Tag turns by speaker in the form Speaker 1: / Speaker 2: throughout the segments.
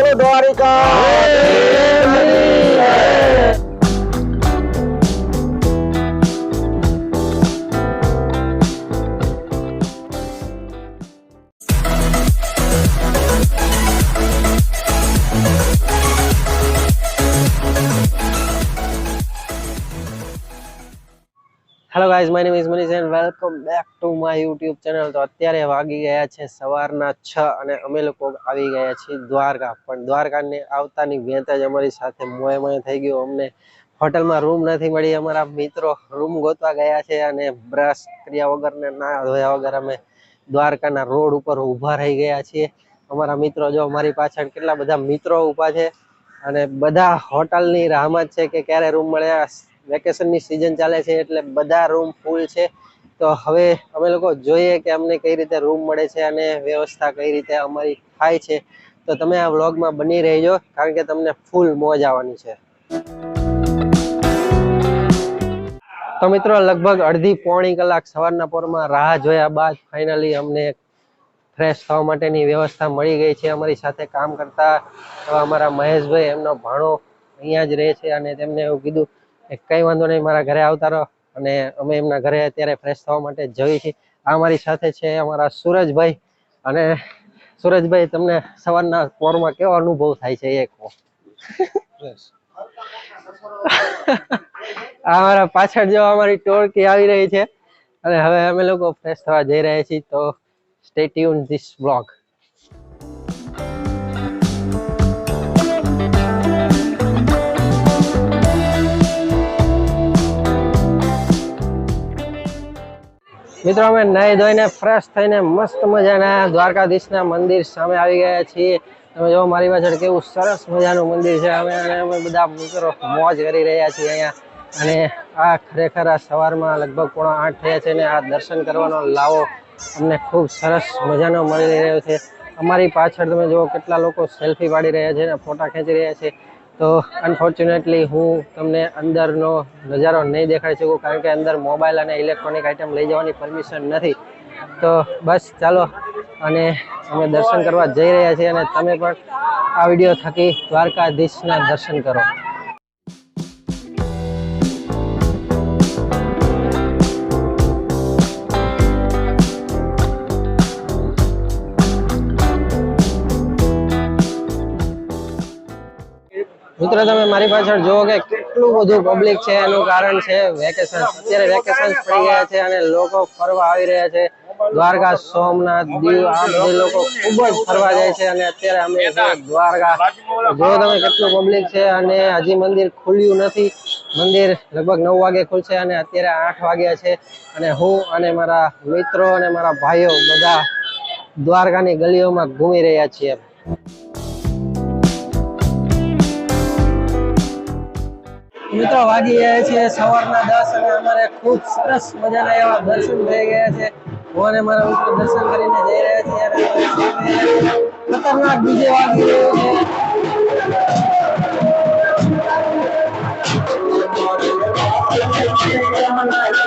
Speaker 1: બોલો Dwarka.
Speaker 2: Hello guys, my name is Manish and welcome back to my YouTube channel. તો અત્યારે વાગી ગયા છે સવારના 6 અને અમે લોકો આવી ગયા છીએ દ્વારકા। પણ દ્વારકાને આવતાની વેત જ અમારી સાથે મોય થઈ ગયું। અમને હોટલમાં રૂમ નથી મળી। અમારા મિત્રો રૂમ ગોતવા ગયા છે અને બ્રશ કર્યા વગર ને ના ધોયા વગર અમે દ્વારકાના રોડ ઉપર ઊભા રહી ગયા છીએ। અમારા મિત્રો જો અમારી પાછળ કેટલા બધા મિત્રો ઊભા છે અને બધા હોટલની રાહમાં જ છે કે ક્યારે રૂમ મળે। વેકેશનની સિઝન ચાલે છે એટલે બધા રૂમ ફૂલ છે। તો હવે અમે લોકો જોઈએ કે અમને કઈ રીતે રૂમ મળે છે અને વ્યવસ્થા કઈ રીતે અમારી થાય છે। તો તમે આ વ્લોગમાં બની રહેજો કારણ કે તમને ફૂલ મોજ આવવાની છે। તો મિત્રો લગભગ અડધી પોણી કલાક સવારના પોરમાં રાહ જોયા બાદ ફાઇનલી અમને ફ્રેશ થવા માટેની વ્યવસ્થા મળી ગઈ છે। અમારી સાથે કામ કરતા અમારા મહેશભાઈ, એમનો ભાણો અહીંયા જ રહે છે અને તેમને એવું કીધું કઈ વાંધો નહીં, મારા ઘરે આવતા રહો અને અમે એમના ઘરે અત્યારે ફ્રેશ થવા માટે જઈએ છીએ। આ મારી સાથે છે અમારા સુરજભાઈ। અને સુરજભાઈ, તમને સવારના પોરમાં કેવો અનુભવ થાય છે એ કહો। અમારા પાછળ જો અમારી ટોળકી આવી રહી છે અને હવે અમે લોકો ફ્રેશ થવા જઈ રહ્યા છીએ। તો સ્ટે ટ્યુન ધીસ વ્લોગ। મિત્રો અમે નાઈ ધોઈને ફ્રેશ થઈને મસ્ત મજાના દ્વારકાધીશના મંદિર સામે આવી ગયા છીએ। તમે જો મારી પાછળ કેવું સરસ મજાનું મંદિર છે। અમે બધા મિત્રો મોજ કરી રહ્યા છીએ અહીંયા। અને આ ખરેખર આ સવારમાં લગભગ 7:45 થયા છે ને આ દર્શન કરવાનો લાવો અમને ખૂબ સરસ મજાનો મળી રહ્યો છે। અમારી પાછળ તમે જુઓ કેટલા લોકો સેલ્ફી પાડી રહ્યા છે અને ફોટા ખેંચી રહ્યા છે। તો અનફોર્ચ્યુનેટલી હું તમને અંદરનો નજારો નહીં દેખાડી શકું કારણ કે અંદર મોબાઈલ અને ઇલેક્ટ્રોનિક આઇટમ લઈ જવાની પરમિશન નથી। તો બસ ચાલો અને અમે દર્શન કરવા જઈ રહ્યા છીએ અને તમે પણ આ વિડીયો થકી દ્વારકાધીશના દર્શન કરો। મિત્રો તમે મારી પાછળ જુઓ કે કેટલું બધું પબ્લિક છે। એનું કારણ છે વેકેશન। અત્યારે વેકેશન પડી ગયા છે અને લોકો ફરવા આવી રહ્યા છે। દ્વારકા, સોમનાથ, દીવ આ બધા લોકો ખૂબ જ ફરવા જાય છે અને અત્યારે અમે દ્વારકા જો તમે કેટલું પબ્લિક છે અને હજી મંદિર ખુલ્યું નથી। મંદિર લગભગ 9 વાગે ખુલશે અને અત્યારે 8 વાગ્યા છે અને હું અને મારા મિત્રો અને મારા ભાઈઓ બધા દ્વારકાની ગલીઓમાં ઘૂમી રહ્યા છીએ। મિત્રો વાગી ગયા છે સવારના 10 અને અમારે ખૂબ સરસ મજાના એવા દર્શન થઈ ગયા છે। હું અને મારા મિત્રો દર્શન કરીને જઈ રહ્યા છીએ અને ખતરનાક ડીજે વાગી રહ્યો છે।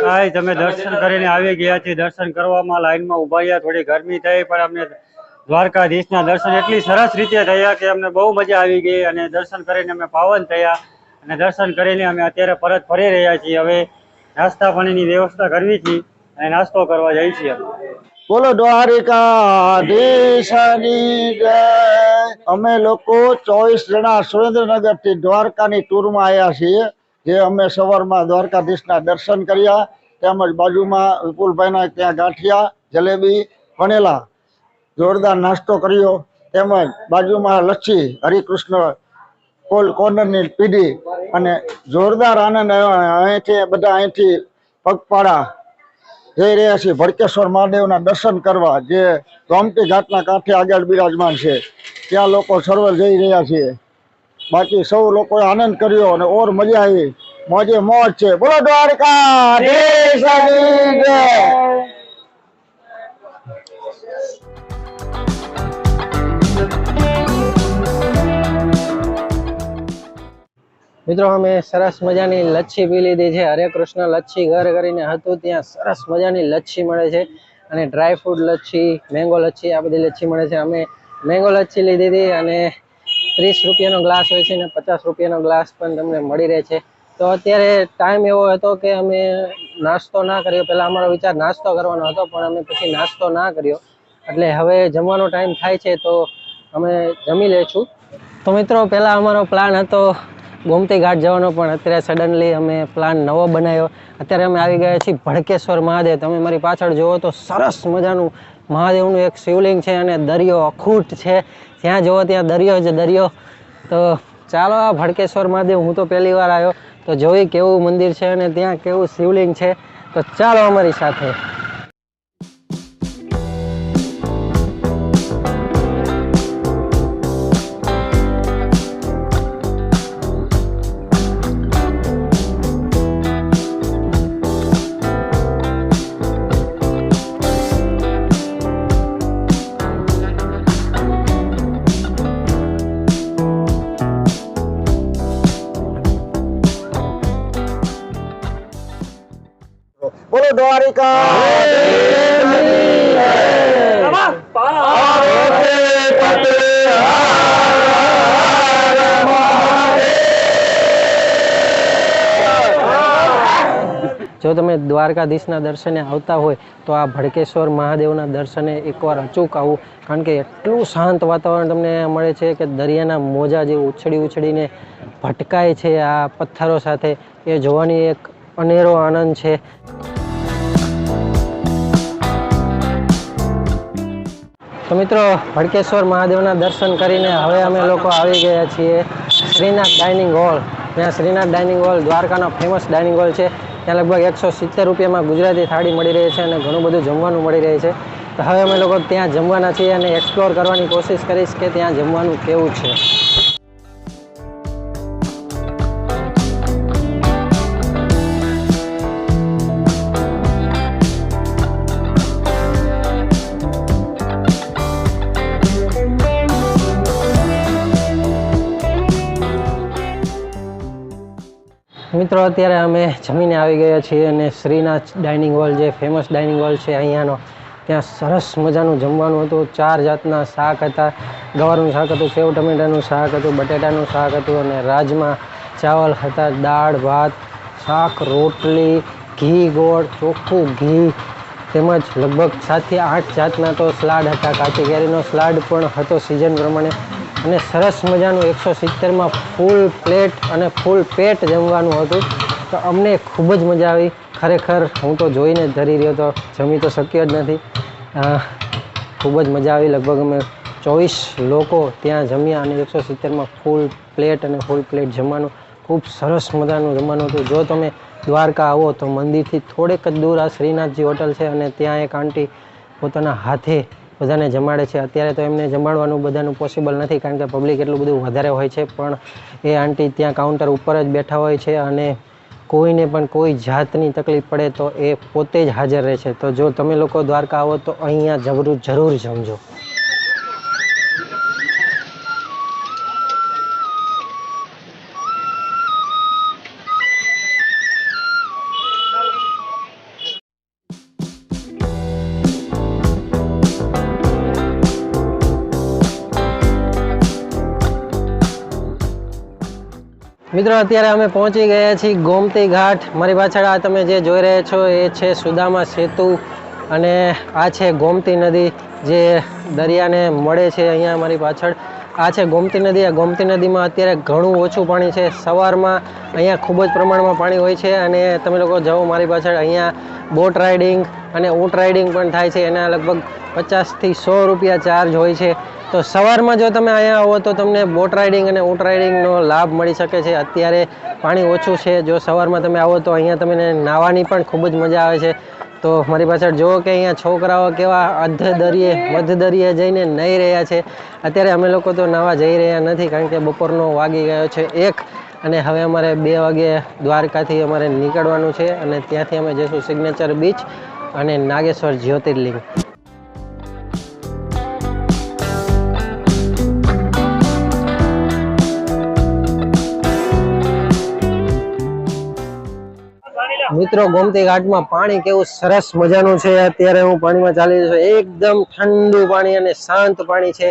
Speaker 3: હાય, તમે દર્શન કરીને આવી ગયા છીએ। દર્શન કરવામાં લાઈનમાં ઉભા રહ્યા, થોડી ગરમી થઈ પણ અમને દ્વારકાધીશના દર્શન એટલી સરસ રીતે થયા કે અમને બહુ મજા આવી ગઈ અને દર્શન કરીને અમે પાવન થયા અને દર્શન કરીને અમે અત્યારે પરત ફરી રહ્યા છીએ। હવે નાસ્તા પાણીની વ્યવસ્થા કરવી છે અને નાસ્તો કરવા જઈએ છીએ।
Speaker 1: બોલો દ્વારિકાધીશની જય। અમે લોકો 24 જણા સુરેન્દ્રનગર થી દ્વારકાની ટૂરમાં આવ્યા છીએ। જે અમે સવારમાં દ્વારકાધીશના દર્શન કર્યા, તેમજ બાજુમાં વિપુલભાઈના ત્યાં ગાંઠિયા, જલેબી વણેલા, જોરદાર નાસ્તો કર્યો, તેમજ બાજુમાં લચ્છી હરિકૃષ્ણ કોર્નરની પીધી અને જોરદાર આનંદ આવ્યો। અહીંથી પગપાળા જઈ રહ્યા છીએ ભડકેશ્વર મહાદેવના દર્શન કરવા, જે ગોમતી ઘાટના કાંઠે આગળ બિરાજમાન છે। ત્યાં લોકો સર્વે જઈ રહ્યા છીએ। બાકી સૌ લોકોએ આનંદ કર્યો અને ઓર મજા આવી, મોજે મોજ છે। બોલો દ્વારકાધીશની જય।
Speaker 2: મિત્રો અમે સરસ મજાની લચ્છી પી લીધી છે। હરે કૃષ્ણ લચ્છી ઘર કરીને હતું, ત્યાં સરસ મજાની લચ્છી મળે છે અને ડ્રાય ફ્રૂટ લચ્છી, મેંગો લચ્છી આ બધી લચ્છી મળે છે। અમે મેંગો લચ્છી લીધી હતી અને 30 રૂપિયાનો ગ્લાસ હોય છે અને 50 રૂપિયાનો ગ્લાસ પણ તમને મળી રહે છે. તો અત્યારે ટાઈમ એવો હતો કે અમે નાસ્તો ના કર્યો. પહેલાં અમારો વિચાર નાસ્તો કરવાનો હતો, પણ અમે પછી નાસ્તો ના કર્યો. એટલે હવે જમવાનો ટાઈમ થાય છે તો અમે જમી લઈશું. તો મિત્રો પહેલાં અમારો પ્લાન હતો ગોમતી ઘાટ જવાનો, પણ અત્યારે સડનલી અમે પ્લાન નવો બનાવ્યો. અત્યારે અમે આવી ગયા છીએ ભડકેશ્વર મહાદેવ. તમે મારી પાછળ જુઓ તો સરસ મજાનું મહાદેવનું એક શિવલિંગ છે અને દરિયો અખૂટ છે. જ્યાં જુઓ ત્યાં દરિયો જ દરિયો. તો ચાલો આ ભડકેશ્વર મહાદેવ હું તો પહેલી વાર આવ્યો, તો જોઈ કેવું મંદિર છે અને ત્યાં કેવું શિવલિંગ છે. તો ચાલો અમારી સાથે.
Speaker 1: બોલો દ્વારિકા
Speaker 2: જો તમે દ્વારકાધીશના દર્શને આવતા હોય તો આ ભડકેશ્વર મહાદેવના દર્શને એકવાર અચૂક આવું, કારણ કે એટલું શાંત વાતાવરણ તમને મળે છે કે દરિયાના મોજા જે ઉછળીને ભટકાય છે આ પથ્થરો સાથે, એ જોવાની એક અનેરો આનંદ છે. તો મિત્રો ભડકેશ્વર મહાદેવના દર્શન કરીને હવે અમે લોકો આવી ગયા છીએ શ્રીનાથ ડાઇનિંગ હોલ. ત્યાં શ્રીનાથ ડાઇનિંગ હોલ દ્વારકાનો ફેમસ ડાઇનિંગ હોલ છે. ત્યાં લગભગ 170 રૂપિયામાં ગુજરાતી થાળી મળી રહી છે અને ઘણું બધું જમવાનું મળી રહે છે. તો હવે અમે લોકો ત્યાં જમવાના છીએ અને એક્સપ્લોર કરવાની કોશિશ કરીશ કે ત્યાં જમવાનું કેવું છે. મિત્રો અત્યારે અમે જમીને આવી ગયા છીએ અને શ્રીનાથ ડાઇનિંગ હોલ જે ફેમસ ડાઇનિંગ હોલ છે અહીંયાનો, ત્યાં સરસ મજાનું જમવાનું હતું. 4 જાતના શાક હતા. ગવારનું શાક હતું, સેવ ટમેટાનું શાક હતું, બટેટાનું શાક હતું અને રાજમા ચાવલ હતા, દાળ ભાત શાક રોટલી ઘી ગોળ ચોખ્ખું ઘી, તેમજ લગભગ 7 થી 8 જાતના તો સલાડ હતા. કાચી કેરીનો સલાડ પણ હતો સિઝન પ્રમાણે અને સરસ મજાનું 170માં ફૂલ પ્લેટ અને ફૂલ પેટ જમવાનું હતું. તો અમને ખૂબ જ મજા આવી ખરેખર. હું તો જોઈને જ ધરી રહ્યો, તો જમી તો શક્ય જ નથી. ખૂબ જ મજા આવી. લગભગ અમે 24 લોકો ત્યાં જમ્યા અને 170માં ફૂલ પ્લેટ અને ફૂલ પ્લેટ જમવાનું ખૂબ સરસ મજાનું જમવાનું હતું. જો તમે દ્વારકા આવો તો મંદિરથી થોડેક જ દૂર આ શ્રીનાથજી હોટલ છે અને ત્યાં એક આંટી પોતાના હાથે બધાને જમાડે છે. અત્યારે તો એમને જમાડવાનું બધાનું પોસિબલ નથી કારણ કે પબ્લિક એટલું બધું વધારે હોય છે, પણ એ આંટી ત્યાં કાઉન્ટર ઉપર જ બેઠા હોય છે અને કોઈને પણ કોઈ જાતની તકલીફ પડે તો એ પોતે જ હાજર રહે છે. તો જો તમે લોકો દ્વારકા આવો તો અહીંયા જરૂર જમજો. મિત્રો અત્યારે અમે પહોંચી ગયા છીએ ગોમતી ઘાટ. મારી પાછળ આ તમે જે જોઈ રહ્યા છો એ છે સુદામા સેતુ અને આ છે ગોમતી નદી જે દરિયાને મળે છે અહીંયા મારી પાછળ. આ છે ગોમતી નદી. આ ગોમતી નદીમાં અત્યારે ઘણું ઓછું પાણી છે. સવારમાં અહીંયા ખૂબ જ પ્રમાણમાં પાણી હોય છે અને તમે લોકો જાઓ મારી પાછળ, અહીંયા બોટ રાઇડિંગ અને ઊંટ રાઇડિંગ પણ થાય છે. એના લગભગ 50 થી 100 રૂપિયા ચાર્જ હોય છે. તો સવારમાં જો તમે અહીંયા આવો તો તમને બોટ રાઇડિંગ અને ઊંટ રાઇડિંગનો લાભ મળી શકે છે. અત્યારે પાણી ઓછું છે. જો સવારમાં તમે આવો તો અહીંયા તમને નાહવાની પણ ખૂબ જ મજા આવે છે. તો મારી પાછળ જુઓ કે અહીંયા છોકરાઓ કેવા મધ્ય દરિયે જઈને નાહી રહ્યા છે. અત્યારે અમે લોકો તો નાહવા જઈ રહ્યા નથી કારણ કે બપોરનો વાગી ગયો છે 1 અને હવે અમારે 2 વાગે દ્વારકાથી અમારે નીકળવાનું છે અને ત્યાંથી અમે જઈશું સિગ્નેચર બીચ અને નાગેશ્વર જ્યોતિર્લિંગ. મિત્રો ગોમતી ઘાટમાં પાણી કેવું સરસ મજાનું છે. અત્યારે હું પાણીમાં ચાલી રહ્યો છું. એકદમ ઠંડુ પાણી અને શાંત પાણી છે.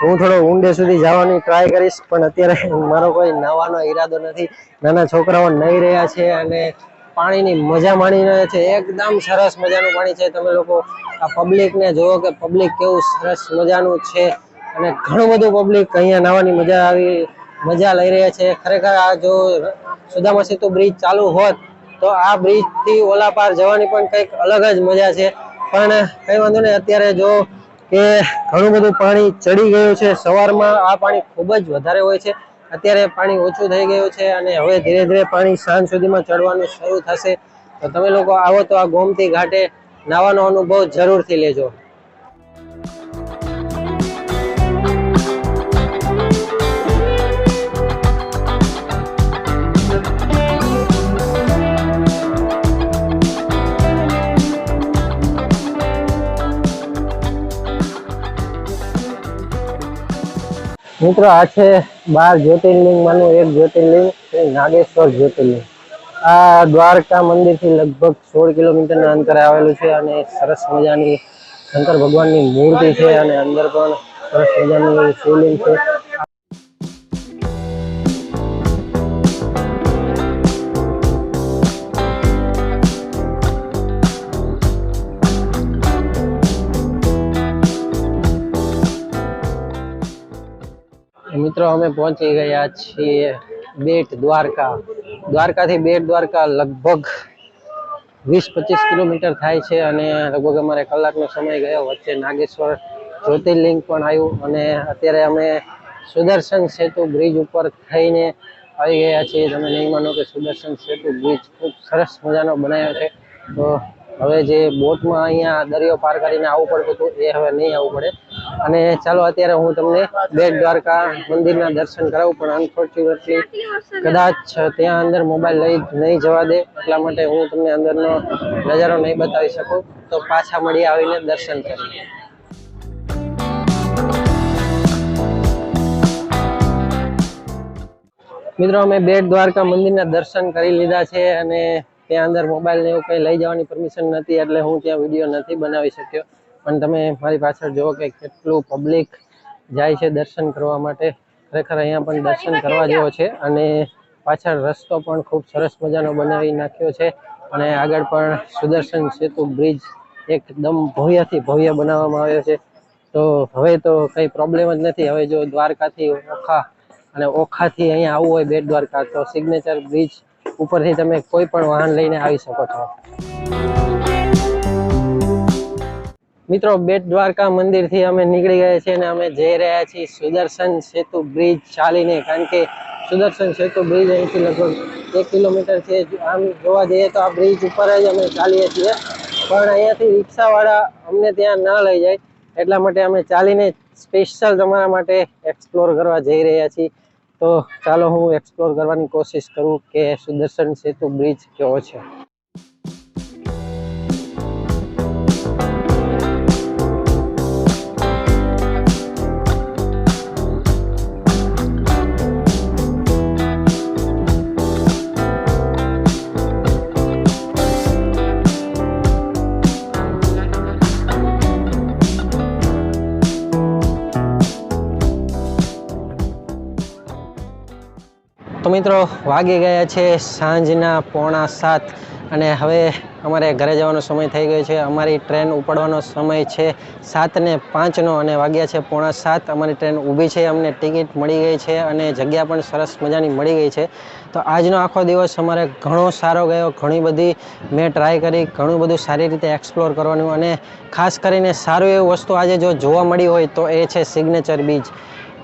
Speaker 2: હું થોડો ઊંડે સુધી જવાની ટ્રાય કરીશ, પણ અત્યારે મારો કોઈ નાવાનો ઈરાદો નથી. નાના છોકરાઓ નાહી રહ્યા છે અને પાણીની મજા માણી રહ્યા છે. એકદમ સરસ મજાનું પાણી છે. તમે લોકો આ પબ્લિકને જુઓ કે પબ્લિક કેવું સરસ મજાનું છે અને ઘણું બધું પબ્લિક અહીંયા નાહવાની મજા લઈ રહ્યા છે. ખરેખર આ જો સુદામા સેતુ બ્રિજ ચાલુ હોત તો આ બ્રિજ થી ઓલા પાર જવાની પણ કંઈક અલગ જ મજા છે. પણ કઈ વાંધો નહીં, અત્યારે જો કે ઘણું બધું પાણી ચડી ગયું છે. સવારમાં આ પાણી ખૂબ જ વધારે હોય છે, અત્યારે પાણી ઓછું થઈ ગયું છે અને હવે ધીરે ધીરે પાણી સાંજ સુધીમાં ચડવાનું શરૂ થશે. તો તમે લોકો આવો તો આ ગોમતી ઘાટે નાવાનો અનુભવ જરૂરથી લેજો. મિત્રો આ છે 12 જ્યોતિર્લિંગમાંનું એક જ્યોતિર્લિંગ શ્રી નાગેશ્વર જ્યોતિર્લિંગ. આ દ્વારકા મંદિરથી લગભગ 16 કિલોમીટરના અંતરે આવેલું છે અને સરસ મજાની શંકર ભગવાનની મૂર્તિ છે અને અંદર પણ સરસ મજાની શિવલિંગ છે. મિત્રો અમે પહોંચી ગયા છીએ બેટ દ્વારકા. દ્વારકાથી બેટ દ્વારકા લગભગ 20-25 કિલોમીટર થાય છે અને લગભગ અમારે કલાકનો સમય ગયો. વચ્ચે નાગેશ્વર જ્યોતિર્લિંગ પણ આવ્યું અને અત્યારે અમે સુદર્શન સેતુ બ્રિજ ઉપર થઈને આવી ગયા છીએ. તમે નહીં માનો કે સુદર્શન સેતુ બ્રિજ ખૂબ સરસ મજાનો બનાવ્યો છે. તો હવે જે બોટમાં અહીંયા દરિયો પાર કરીને આવવું પડતું હતું એ હવે નહીં આવવું પડે. અને ચાલો અત્યારે હું તમને બેટ દ્વારકા મંદિરના દર્શન કરાવું, પણ અનફોર્ચ્યુનેટલી કદાચ ત્યાં અંદર મોબાઈલ લઈ નહીં જવા દે, એટલા માટે હું તમને અંદરનો નજારો નહીં બતાવી શકું. તો પાછા મળી આવીને દર્શન કરીએ. મિત્રો અમે બેટ દ્વારકા મંદિરના દર્શન કરી લીધા છે અને ત્યાં અંદર મોબાઈલ ને એવું કંઈ લઈ જવાની પરમિશન નથી, એટલે હું ત્યાં વિડીયો નથી બનાવી શક્યો. પણ તમે મારી પાછળ જુઓ કે કેટલું પબ્લિક જાય છે દર્શન કરવા માટે. ખરેખર અહીંયા પણ દર્શન કરવા જેવો છે અને પાછળ રસ્તો પણ ખૂબ સરસ મજાનો બનાવી નાખ્યો છે અને આગળ પણ સુદર્શન સેતુ બ્રિજ એકદમ ભવ્યથી ભવ્ય બનાવવામાં આવ્યો છે. તો હવે તો કંઈ પ્રોબ્લેમ જ નથી. હવે જો દ્વારકાથી ઓખા અને ઓખાથી અહીંયા આવવું હોય બેટ દ્વારકા, તો સિગ્નેચર બ્રિજ ઉપરથી તમે કોઈ પણ વાહન લઈને આવી શકો છો. મિત્રો બેટ દ્વારકા મંદિરથી અમે નીકળી ગયા છીએ અને અમે જઈ રહ્યા છીએ સુદર્શન સેતુ બ્રિજ ચાલીને, કારણ કે સુદર્શન સેતુ બ્રિજ અહીંથી લગભગ 1 કિલોમીટર છે. આમ જોવા જઈએ તો આ બ્રિજ ઉપર જ અમે ચાલીએ છીએ, પણ અહીંયાથી રિક્ષાવાળા અમને ત્યાં ના લઈ જાય, એટલા માટે અમે ચાલીને સ્પેશિયલ તમારા માટે એક્સપ્લોર કરવા જઈ રહ્યા છીએ. તો ચાલો હું એક્સપ્લોર કરવાની કોશિશ કરું કે સુદર્શન સેતુ બ્રિજ કેવો છે. તો મિત્રો વાગી ગયા છે સાંજના 6:45 અને હવે અમારે ઘરે જવાનો સમય થઈ ગયો છે. અમારી ટ્રેન ઉપડવાનો સમય છે 7:05નો અને વાગ્યા છે 6:45. અમારી ટ્રેન ઊભી છે, અમને ટિકિટ મળી ગઈ છે અને જગ્યા પણ સરસ મજાની મળી ગઈ છે. તો આજનો આખો દિવસ અમારે ઘણો સારો ગયો. ઘણી બધી મેં ટ્રાય કરી, ઘણું બધું સારી રીતે એક્સપ્લોર કરવાનું, અને ખાસ કરીને સારું એવું વસ્તુ આજે જો જોવા મળી હોય તો એ છે સિગ્નેચર બ્રિજ.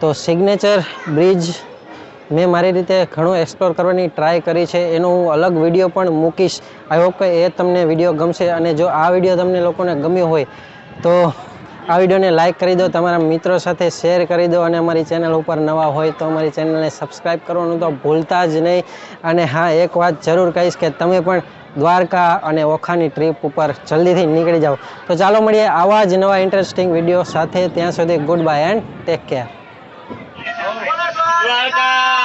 Speaker 2: તો સિગ્નેચર બ્રિજ મેં મારી રીતે ઘણું એક્સપ્લોર કરવાની ટ્રાય કરી છે. એનો હું અલગ વિડીયો પણ મૂકીશ. આઈ હોપ કે એ તમને વિડીયો ગમશે. અને જો આ વિડીયો તમને લોકોને ગમ્યો હોય તો આ વિડીયોને લાઇક કરી દો, તમારા મિત્રો સાથે શેર કરી દો, અને અમારી ચેનલ ઉપર નવા હોય તો અમારી ચેનલને સબસ્ક્રાઈબ કરવાનું તો ભૂલતા જ નહીં. અને હા, એક વાત જરૂર કહીશ કે તમે પણ દ્વારકા અને ઓખાની ટ્રીપ ઉપર જલ્દીથી નીકળી જાઓ. તો ચાલો મળીએ આવા જ નવા ઇન્ટરેસ્ટિંગ વિડીયો સાથે. ત્યાં સુધી good bye and take care.
Speaker 4: Dwarka